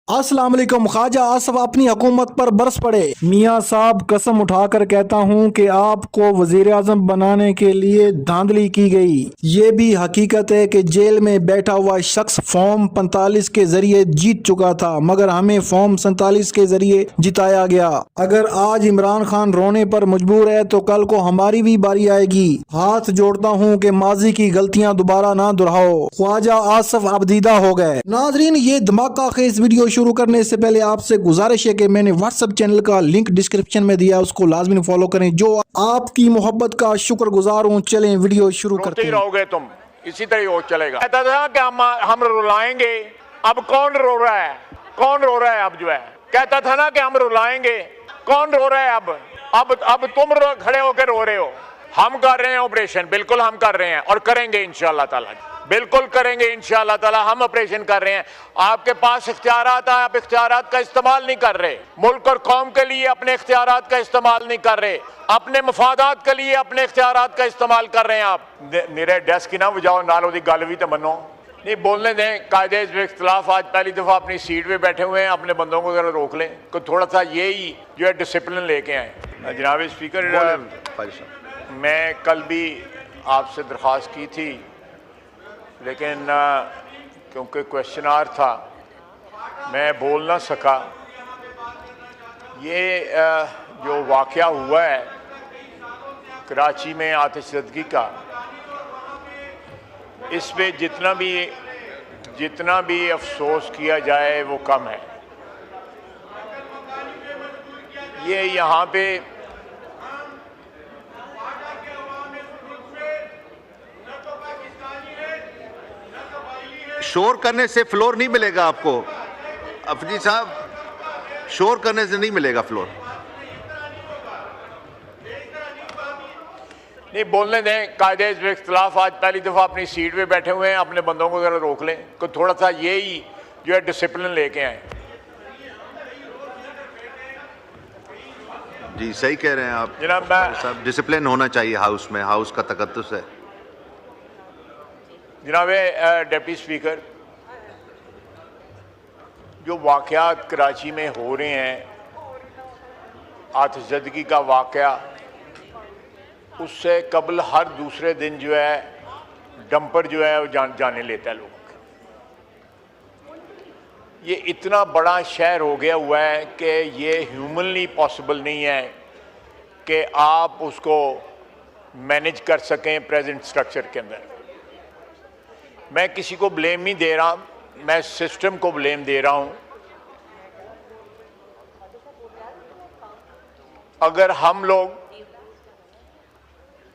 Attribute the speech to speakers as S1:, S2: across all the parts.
S1: अस्सलाम वालेकुम। ख्वाजा आसफ अपनी हुकूमत पर बरस पड़े। मियाँ साहब कसम उठाकर कहता हूँ कि आपको वजीर आजम बनाने के लिए धांधली की गई। ये भी हकीकत है कि जेल में बैठा हुआ शख्स फॉर्म 45 के जरिए जीत चुका था, मगर हमें फॉर्म 47 के जरिए जिताया गया। अगर आज इमरान खान रोने पर मजबूर है तो कल को हमारी भी बारी आएगी। हाथ जोड़ता हूँ कि माजी की गलतियाँ दोबारा ना दोहराओ। ख्वाजा आसफ अबदीदा हो गए। नाजरीन, ये धमाका खेज वीडियो शुरू करने से पहले आपसे गुजारिश है कि मैंने व्हाट्सएप चैनल का लिंक डिस्क्रिप्शन में दिया, उसको लाजमी फॉलो करें। जो आपकी मोहब्बत का शुक्रगुजार हूँ। चलें वीडियो शुरू करते हैं।
S2: रहोगे तुम, इसी तरह वो चलेगा। कहता था कि हम रुलाएंगे। अब कौन रो रहा है? कौन रो रहा है अब? जो है कहता था ना कि हम रुलाएंगे। कौन रो रहा है अब तुम खड़े होकर रो रहे हो। हम कर रहे हैं ऑपरेशन, बिल्कुल हम कर रहे हैं और करेंगे इंशाअल्लाह ताला, बिल्कुल करेंगे इंशाअल्लाह ताला। हम ऑपरेशन कर रहे हैं। आपके पास इख्तियारात है, आप इख्तियारात का इस्तेमाल नहीं कर रहे। मुल्क और कौम के लिए अपने इख्तियारात का इस्तेमाल नहीं कर रहे। अपने मफादात के लिए अपने इख्तियारात का इस्तेमाल कर रहे हैं आप। मेरे डेस्क की ना बजाओ, नाल दी गल भी तो मनो। नहीं बोलने दें, कायदे इख्तिलाफ। आज पहली दफ़ा अपनी सीट पे बैठे हुए हैं, अपने बंदों को जरा रोक लें। तो थोड़ा सा यही जो है डिसिप्लिन लेके आए। जनाब स्पीकर, मैं कल भी आपसे दरख्वास्त की थी, लेकिन क्योंकि क्वेश्चन आवर था मैं बोल ना सका। ये जो वाक़या हुआ है कराची में आतिशज़दगी का, इस पे जितना भी अफसोस किया जाए वो कम है। ये यहाँ पे
S3: शोर करने से फ्लोर नहीं मिलेगा आपको। अफजी साहब, शोर करने से नहीं मिलेगा फ्लोर।
S2: नहीं बोलने दें, कायदे इख्तिलाफ। आज पहली दफ़ा अपनी सीट पे बैठे हुए हैं, अपने बंदों को ज़रा रोक लें। तो थोड़ा सा यही जो है डिसिप्लिन लेके आए।
S3: जी सही कह रहे हैं आप
S2: जनाब।
S3: साहब, डिसिप्लिन होना चाहिए हाउस में, हाउस का तकद्दुस है।
S2: जनाब डिप्टी स्पीकर, जो वाक़यात कराची में हो रहे हैं, आतिशज़दगी का वाक़या, उससे कबल हर दूसरे दिन जो है डंपर जो है वो जाने लेता है लोगों के। ये इतना बड़ा शहर हो गया हुआ है कि ये ह्यूमनली पॉसिबल नहीं है कि आप उसको मैनेज कर सकें प्रेजेंट स्ट्रक्चर के अंदर। मैं किसी को ब्लेम नहीं दे रहा, मैं सिस्टम को ब्लेम दे रहा हूं। अगर हम लोग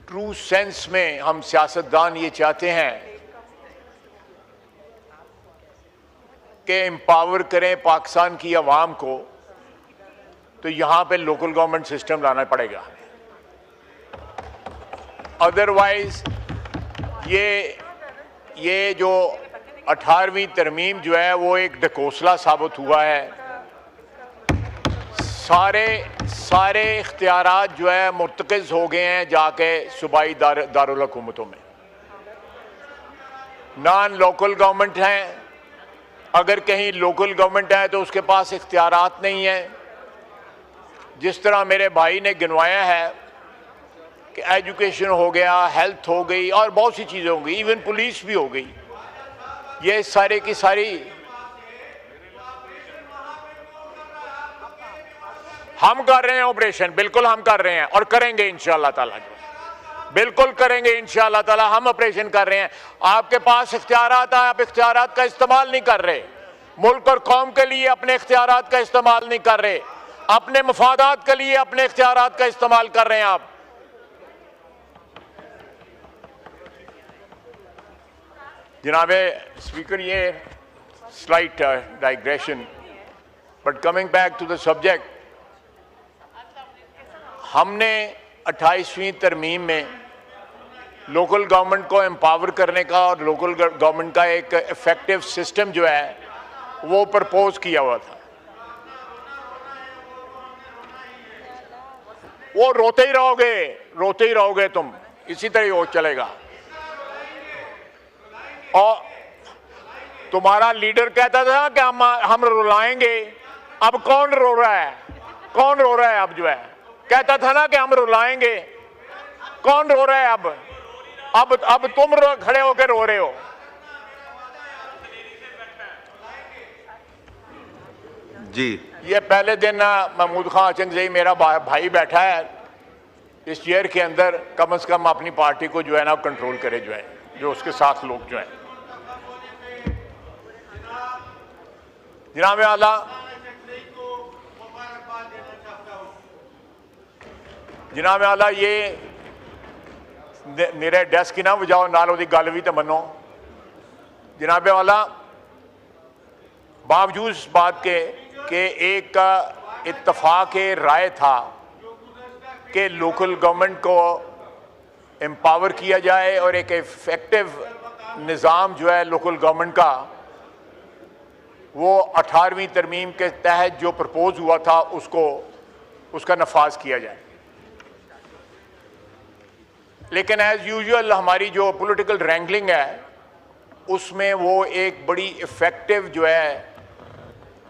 S2: ट्रू सेंस में, हम सियासतदान ये चाहते हैं कि एम्पावर करें पाकिस्तान की आवाम को, तो यहां पे लोकल गवर्नमेंट सिस्टम लाना पड़ेगा। अदरवाइज ये जो 18वीं तरमीम जो है वो एक ढकोसला साबित हुआ है। सारे इख्तियारात जो है मुर्तकज़ हो गए हैं जाके सूबाई दारुल हुकूमतों में। नॉन लोकल गवर्नमेंट हैं, अगर कहीं लोकल गवर्नमेंट है तो उसके पास इख्तियारात नहीं है। जिस तरह मेरे भाई ने गिनवाया है कि एजुकेशन हो गया, हेल्थ हो गई और बहुत सी चीज़ें हो गई, इवन पुलिस भी हो गई। ये सारे की सारी हम कर रहे हैं ऑपरेशन, बिल्कुल हम कर रहे हैं और करेंगे इंशाअल्लाह ताला, बिल्कुल करेंगे इंशाअल्लाह ताला। हम ऑपरेशन कर रहे हैं। आपके पास इख्तियारात है, आप इख्तियारात का इस्तेमाल नहीं कर रहे। मुल्क और कौम के लिए अपने इख्तियारात का इस्तेमाल नहीं कर रहे। अपने मफादात के लिए अपने इख्तियारात का इस्तेमाल कर रहे हैं आप। जनाब स्पीकर, ये slight digression, but coming back to the subject, हमने 28वीं तरमीम में लोकल गवर्नमेंट को एम्पावर करने का और लोकल गवर्नमेंट का एक इफेक्टिव सिस्टम जो है वो प्रपोज किया हुआ था। वो रोते ही रहोगे तुम, इसी तरह वो चलेगा। तुम्हारा लीडर कहता था कि हम रुलाएंगे, अब कौन रो रहा है? कौन रो रहा है अब जो है? कहता था ना कि हम रुलाएंगे, कौन रो रहा है अब तुम खड़े होकर रो रहे हो।
S3: जी,
S2: ये पहले दिन महमूद खान अचंगज़ई मेरा भाई बैठा है इस चेयर के अंदर, कम से कम अपनी पार्टी को जो है ना कंट्रोल करे, जो है जो उसके साथ लोग जो हैं। जनाब आला, जनाब आला, ये मेरे डेस्क की ना बजाओ, नाल ओदी गल भी तो मनो। जनाब आला, बावजूद इस बात के कि एक इत्तफाक राय था कि लोकल गवर्नमेंट को एम्पावर किया जाए और एक इफेक्टिव निज़ाम जो है लोकल गवर्नमेंट का, वो 18वीं तरमीम के तहत जो प्रपोज हुआ था उसका नफाज किया जाए। लेकिन एज़ यूजुअल हमारी जो पॉलिटिकल रैंगलिंग है उसमें वो एक बड़ी इफ़ेक्टिव जो है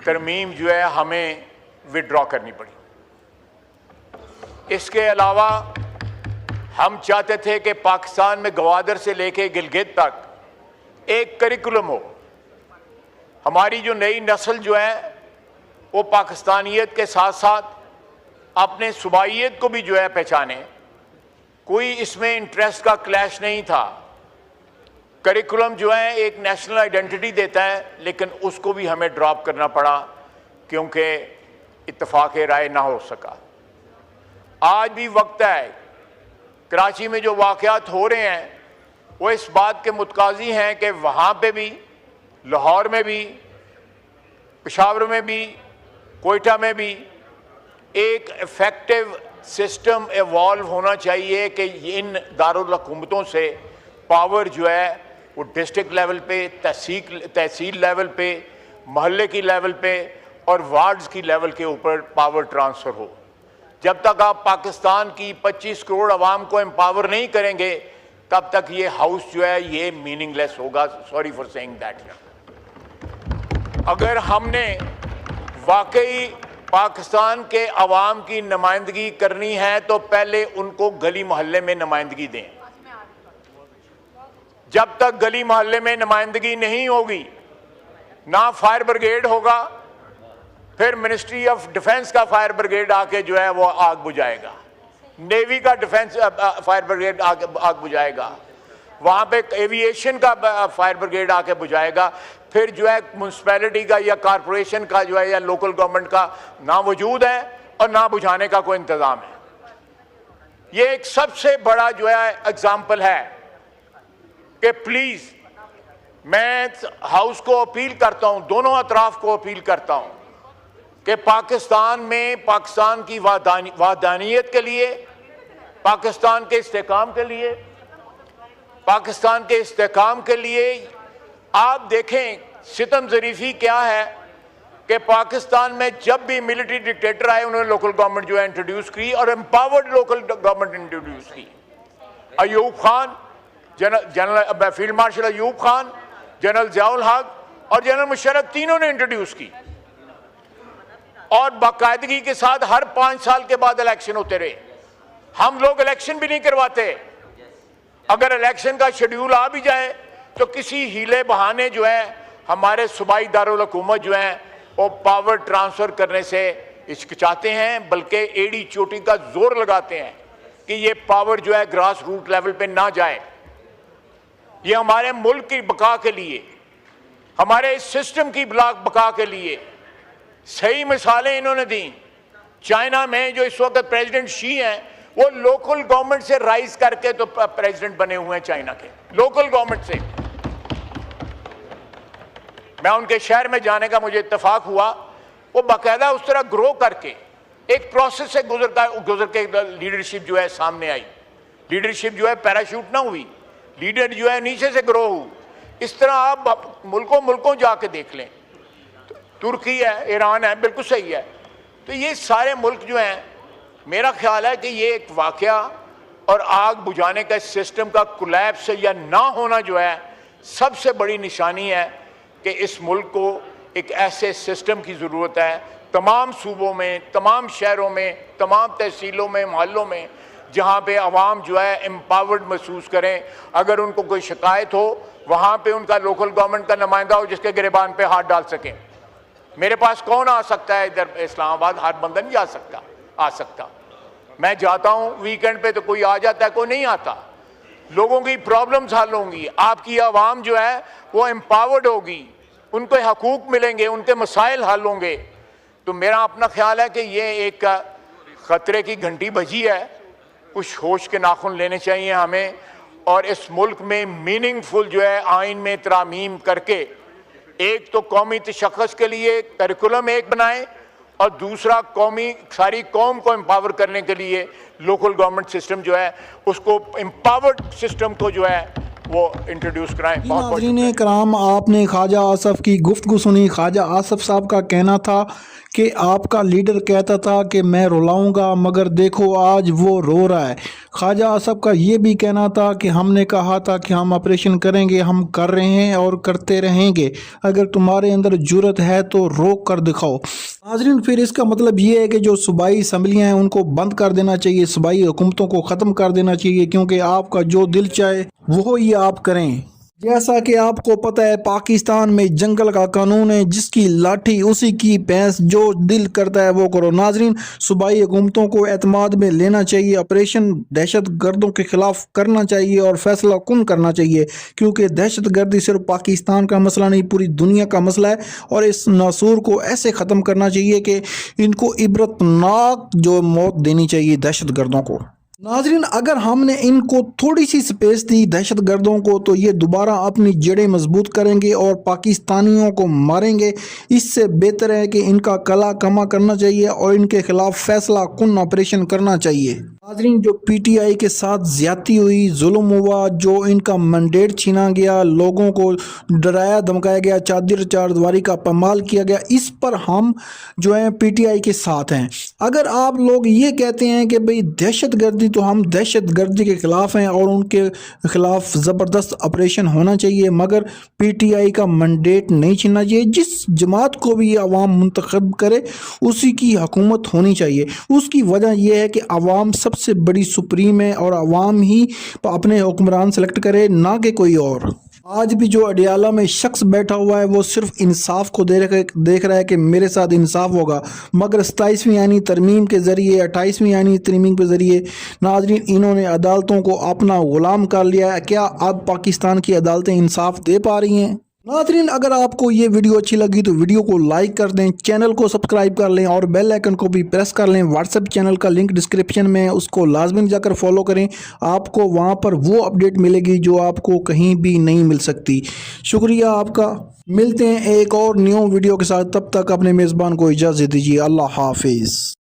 S2: तरमीम जो है हमें विड्रॉ करनी पड़ी। इसके अलावा हम चाहते थे कि पाकिस्तान में गवादर से लेके गिलगित तक एक करिकुलम हो। हमारी जो नई नस्ल जो है वो पाकिस्तानियत के साथ साथ अपने सूबाइयत को भी जो है पहचाने। कोई इसमें इंटरेस्ट का क्लैश नहीं था। करिकुलम जो है एक नेशनल आइडेंटिटी देता है, लेकिन उसको भी हमें ड्रॉप करना पड़ा क्योंकि इत्तफाक राय ना हो सका। आज भी वक्त है, कराची में जो वाक़यात हो रहे हैं वो इस बात के मुतकाज़ी हैं कि वहाँ पे भी, लाहौर में भी, पेशावर में भी, कोयटा में भी एक इफ़ेक्टिव सिस्टम एवॉल्व होना चाहिए कि इन दारुल हुकूमतों से पावर जो है वो डिस्ट्रिक्ट लेवल पे, तहसील लेवल पे, महल्ले की लेवल पे और वार्ड्स की लेवल के ऊपर पावर ट्रांसफ़र हो। जब तक आप पाकिस्तान की 25 करोड़ आवाम को एम्पावर नहीं करेंगे तब तक ये हाउस जो है ये मीनिंगलेस होगा। Sorry for saying that. अगर हमने वाकई पाकिस्तान के अवाम की नुमाइंदगी करनी है तो पहले उनको गली मोहल्ले में नुमाइंदगी दें। जब तक गली मोहल्ले में नुमाइंदगी नहीं होगी, ना फायर ब्रिगेड होगा, फिर मिनिस्ट्री ऑफ डिफेंस का फायर ब्रिगेड आके जो है वो आग बुझाएगा, नेवी का डिफेंस फायर ब्रिगेड आके आग बुझाएगा, वहाँ पे एविएशन का फायर ब्रिगेड आके बुझाएगा, फिर जो है म्यूनसिपैलिटी का या कॉरपोरेशन का जो है या लोकल गवर्नमेंट का ना वजूद है और ना बुझाने का कोई इंतज़ाम है। ये एक सबसे बड़ा जो है एग्जाम्पल है कि प्लीज़ मैं हाउस को अपील करता हूँ, दोनों अतराफ को अपील करता हूँ कि पाकिस्तान में पाकिस्तान की वाहदानियत के लिए, पाकिस्तान के इस्तेहकाम के लिए, पाकिस्तान के इस्तेहकाम के लिए आप देखें सितम ज़रीफ़ी क्या है कि पाकिस्तान में जब भी मिलिट्री डिक्टेटर आए उन्होंने लोकल गवर्नमेंट जो है इंट्रोड्यूस की और एम्पावर्ड लोकल गवर्नमेंट इंट्रोड्यूस की। Ayub Khan, general field marshal Ayub Khan, general Ziaul हक और जनरल मुशर्रफ तीनों ने इंट्रोड्यूस की और बाकायदगी के साथ हर 5 साल के बाद इलेक्शन होते रहे। हम लोग इलेक्शन भी नहीं करवाते। अगर इलेक्शन का शेड्यूल आ भी जाए तो किसी हीले बहाने जो है हमारे सूबाई दारुल हुकूमत जो है वो पावर ट्रांसफ़र करने से हिचकिचाते हैं, बल्कि एड़ी चोटी का जोर लगाते हैं कि ये पावर जो है ग्रास रूट लेवल पे ना जाए। ये हमारे मुल्क की बका के लिए, हमारे इस सिस्टम की बका के लिए सही मिसालें इन्होंने दी। चाइना में जो इस वक्त प्रेसिडेंट शी हैं वो लोकल गवर्नमेंट से राइज करके तो प्रेसिडेंट बने हुए हैं चाइना के, लोकल गवर्नमेंट से। मैं उनके शहर में जाने का मुझे इत्तेफाक हुआ, वो बाकायदा उस तरह ग्रो करके एक प्रोसेस से गुजर के लीडरशिप जो है सामने आई। लीडरशिप जो है पैराशूट ना हुई, लीडर जो है नीचे से ग्रो हुई। इस तरह आप मुल्कों जाके देख लें, तुर्की है, ईरान है, बिल्कुल सही है। तो ये सारे मुल्क जो हैं, मेरा ख्याल है कि ये एक वाकया और आग बुझाने का सिस्टम का कोलैप्स या ना होना जो है सबसे बड़ी निशानी है कि इस मुल्क को एक ऐसे सिस्टम की ज़रूरत है, तमाम सूबों में, तमाम शहरों में, तमाम तहसीलों में, मोहल्लों में, जहाँ पे आवाम जो है एम्पावर्ड महसूस करें। अगर उनको कोई शिकायत हो, वहाँ पे उनका लोकल गवर्नमेंट का नुमाइंदा हो जिसके गिरबान पे हाथ डाल सकें। मेरे पास कौन आ सकता है इधर इस्लामाबाद? हर बंदा नहीं आ सकता। मैं जाता हूँ वीकेंड पे तो कोई आ जाता है, कोई नहीं आता। लोगों की प्रॉब्लम्स हल होंगी, आपकी आवाम जो है वो एम्पावर्ड होगी, उनको हकूक मिलेंगे, उनके मसाइल हल होंगे। तो मेरा अपना ख्याल है कि ये एक ख़तरे की घंटी बजी है। कुछ होश के नाखून लेने चाहिए हमें, और इस मुल्क में मीनिंगफुल जो है आइन में तरामीम करके, एक तो कौमी तशख़्ख़ुस के लिए करिकुलम एक बनाएं, और दूसरा सारी कौम को एम्पावर करने के लिए लोकल गवर्नमेंट सिस्टम जो है उसको एम्पावर्ड सिस्टम को जो है वो इंट्रोड्यूस कराएं।
S1: नाज़रीन कराम, आपने ख्वाजा आसफ की गुफ्तगू सुनी। ख्वाजा आसफ साहब का कहना था कि आपका लीडर कहता था कि मैं रुलाऊंगा, मगर देखो आज वो रो रहा है। ख्वाजा आसफ का ये भी कहना था कि हमने कहा था कि हम ऑपरेशन करेंगे, हम कर रहे हैं और करते रहेंगे, अगर तुम्हारे अंदर जुर्रत है तो रोक कर दिखाओ। नाज़रीन, फिर इसका मतलब ये है कि जो सूबाई असम्बलियाँ हैं उनको बंद कर देना चाहिए, सूबाई हुकूमतों को ख़त्म कर देना चाहिए, क्योंकि आपका जो दिल चाहे वो ही आप करें। जैसा कि आपको पता है, पाकिस्तान में जंगल का कानून है, जिसकी लाठी उसी की भैंस, जो दिल करता है वो करो। नाजरीन, सूबाई हुकूमतों को एतमाद में लेना चाहिए, ऑपरेशन दहशत गर्दों के खिलाफ करना चाहिए और फैसला कुन करना चाहिए, क्योंकि दहशत गर्दी सिर्फ पाकिस्तान का मसला नहीं, पूरी दुनिया का मसला है। और इस नासूर को ऐसे ख़त्म करना चाहिए कि इनको इबरतनाक जो मौत देनी चाहिए दहशत गर्दों को। नाजरीन, अगर हमने इनको थोड़ी सी स्पेस दी दहशत गर्दों को, तो ये दोबारा अपनी जड़ें मजबूत करेंगे और पाकिस्तानियों को मारेंगे। इससे बेहतर है कि इनका कला कमा करना चाहिए और इनके खिलाफ फैसला कुन ऑपरेशन करना चाहिए। नाजरीन, जो PTI के साथ ज्यादती हुई, जुल्म हुआ, जो इनका मैंडेट छीना गया, लोगों को डराया धमकाया गया, चादर चारदीवारी का पामाल किया गया, इस पर हम जो है PTI के साथ हैं। अगर आप लोग ये कहते हैं कि भाई दहशत गर्दी, तो हम दहशत गर्दी के खिलाफ हैं और उनके खिलाफ ज़बरदस्त ऑपरेशन होना चाहिए, मगर PTI का मैंडेट नहीं छीनना चाहिए। जिस जमात को भी आवाम मुंतखब करे उसी की हुकूमत होनी चाहिए। उसकी वजह यह है कि आवाम सबसे बड़ी सुप्रीम है और आवाम ही अपने हुक्मरान सेलेक्ट करे, ना कि कोई और। आज भी जो अडियाला में शख्स बैठा हुआ है वो सिर्फ इंसाफ को देख रहा है कि मेरे साथ इंसाफ होगा, मगर 27वीं आईनी तरमीम के ज़रिए, 28वीं आईनी तरमीम के ज़रिए नाज़रीन इन्होंने अदालतों को अपना ग़ुलाम कर लिया है। क्या अब पाकिस्तान की अदालतें इंसाफ दे पा रही हैं? नाज़रीन, अगर आपको ये वीडियो अच्छी लगी तो वीडियो को लाइक कर दें, चैनल को सब्सक्राइब कर लें और बेल आइकन को भी प्रेस कर लें। व्हाट्सएप चैनल का लिंक डिस्क्रिप्शन में है, उसको लाजमी जाकर फॉलो करें। आपको वहाँ पर वो अपडेट मिलेगी जो आपको कहीं भी नहीं मिल सकती। शुक्रिया आपका। मिलते हैं एक और न्यू वीडियो के साथ, तब तक अपने मेज़बान को इजाज़त दीजिए। अल्लाह हाफिज़।